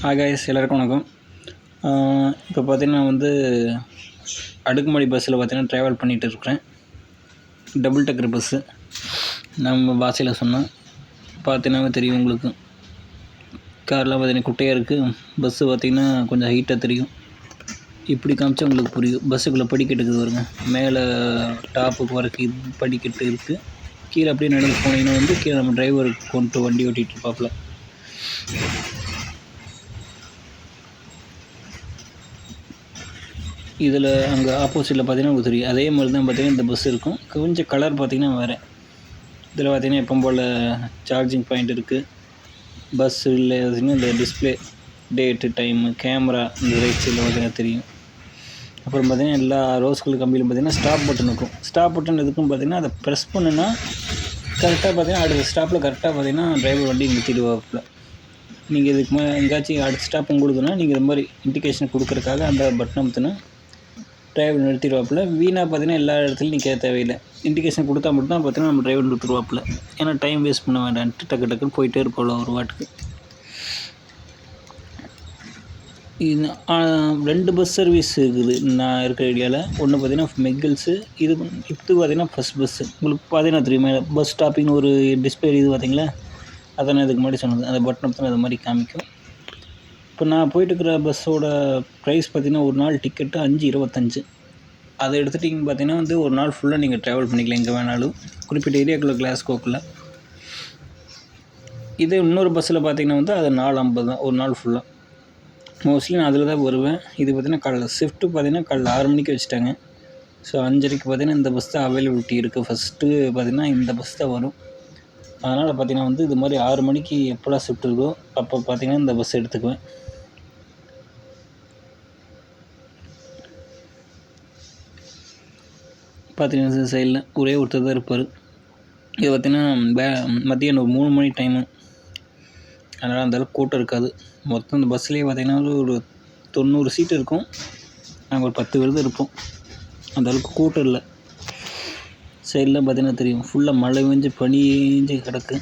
Hi guys, எல்லாருக்கும் வணக்கம். இப்போ பார்த்தீங்கன்னா அடுக்குமாடி பஸ்ஸில் பார்த்தீங்கன்னா ட்ராவல் பண்ணிகிட்டு இருக்கிறேன். டபுள் டக்கர் பஸ்ஸு. நம்ம பாஷையில் சொன்னால் பார்த்தீங்கன்னா தெரியும் உங்களுக்கு. கார்லாம் பார்த்தீங்கன்னா குட்டையாக இருக்குது, பஸ்ஸு பார்த்திங்கன்னா கொஞ்சம் ஹைட்டாக தெரியும். இப்படி காமிச்சா உங்களுக்கு புரியும். பஸ்ஸுக்குள்ளே படிக்கட்டுக்கு வருங்க, மேலே டாப்புக்கு வரைக்கும் படிக்கட்டு இருக்குது. கீழே அப்படியே நடந்து போனீங்கன்னா கீழே நம்ம டிரைவர் கொண்டு வண்டி ஓட்டிகிட்டு இருப்பாப்புல. இதில் அங்கே ஆப்போசிட்டில் பார்த்தீங்கன்னா உங்களுக்கு தெரியும். அதே மாதிரி தான் பார்த்தீங்கன்னா இந்த பஸ் இருக்கும். கொஞ்சம் கலர் பார்த்திங்கன்னா வேறு. இதில் பார்த்திங்கன்னா எப்போ போல் சார்ஜிங் பாயிண்ட் இருக்குது. பஸ்ஸில் பார்த்திங்கன்னா இந்த டிஸ்பிளே, டேட்டு, டைமு, கேமரா இந்த ரைட் சைடில் பார்த்திங்கன்னா தெரியும். அப்புறம் பார்த்திங்கன்னா எல்லா ரோஸ் கலர் கம்பியிலும் பார்த்திங்கன்னா ஸ்டாப் பட்டன் இருக்கும். ஸ்டாப் பட்டன் எதுக்கும் பார்த்திங்கன்னா அதை ப்ரெஸ் பண்ணுன்னா கரெக்டாக பார்த்திங்கன்னா அடுத்த ஸ்டாப்பில் கரெக்டாக பார்த்திங்கன்னா டிரைவர் வண்டி நிறுத்திடுவாப்புல. நீங்கள் இதுக்கு எங்கேயாச்சும் அடுத்த ஸ்டாப் உங்களுக்குன்னா நீங்கள் இது மாதிரி இண்டிகேஷன் கொடுக்குறதுக்காக அந்த பட்டன் அமுத்துனா டிரைவர் நிறுத்திடுவாப்புல. வீணாக பார்த்தீங்கன்னா எல்லா இடத்துலையும் நிற்க தேவையில்லை. இண்டிகேஷன் கொடுத்தா மட்டும் தான் பார்த்தீங்கன்னா நம்ம டிரைவர் நிறுத்திடுவாப்புல. ஏன்னா டைம் வேஸ்ட் பண்ண வேண்டான்ட்டு டக்குன்னு போயிட்டே இருப்போம்ல ஒரு வாட்டுக்கு. இது 2 பஸ் சர்வீஸ் இருக்குது நான் இருக்கிற ஏரியாவில். ஒன்று பார்த்தீங்கன்னா மெக்கிள்ஸு, இது பார்த்தீங்கன்னா ஃபஸ்ட் பஸ்ஸு. உங்களுக்கு பார்த்தீங்கன்னா தெரியுமா பஸ் ஸ்டாப்பிங்னு ஒரு டிஸ்பிளே இது பார்த்தீங்களா, அதான் இதுக்கு முன்னாடி சொன்னது. அந்த பட்டன் தான் அது மாதிரி காமிக்கும். இப்போ நான் போயிட்டுருக்கிற பஸ்ஸோட ப்ரைஸ் பார்த்திங்கன்னா ஒரு நாள் டிக்கெட்டு 5.25. அதை எடுத்துட்டிங்கன்னு பார்த்தீங்கன்னா ஒரு நாள் ஃபுல்லாக நீங்கள் ட்ராவல் பண்ணிக்கலாம் எங்கே வேணாலும், குறிப்பிட்ட ஏரியாக்குள்ளே கிளாஸ்கோக்குள்ளே. இதே இன்னொரு பஸ்ஸில் பார்த்திங்கன்னா அது 4.50 தான் ஒரு நாள் ஃபுல்லாக. மோஸ்ட்லி நான் அதில் தான் வருவேன். இது பார்த்திங்கன்னா காலைல ஷிஃப்ட்டு பார்த்திங்கன்னா காலைல 6 மணிக்கு வச்சுட்டாங்க. ஸோ 5:30க்கு பார்த்திங்கன்னா இந்த பஸ் தான் அவைலபிலிட்டி இருக்குது. ஃபஸ்ட்டு பார்த்திங்கன்னா இந்த பஸ் தான் வரும். அதனால் பார்த்திங்கன்னா இது மாதிரி 6 மணிக்கு எப்போலாம் ஷிஃப்ட் இருக்கோ அப்போ பார்த்திங்கன்னா இந்த பஸ் எடுத்துக்குவேன். பார்த்தீங்கன்னா சைடில் ஒரே ஒருத்தர் தான் இருப்பார். இது பார்த்திங்கன்னா மதியானம் 3 மணி டைமு, அதனால் அந்தளவுக்கு கூட்டம் இருக்காது. மொத்தம் இந்த பஸ்லேயே பார்த்திங்கன்னா ஒரு 90 சீட்டு இருக்கும். நாங்கள் ஒரு 10 பேர் தான் இருப்போம். அந்தளவுக்கு கூட்டம் இல்லை. சைடில் பார்த்திங்கன்னா தெரியும், ஃபுல்லாக மழை பெஞ்சு பனி கிடக்கு.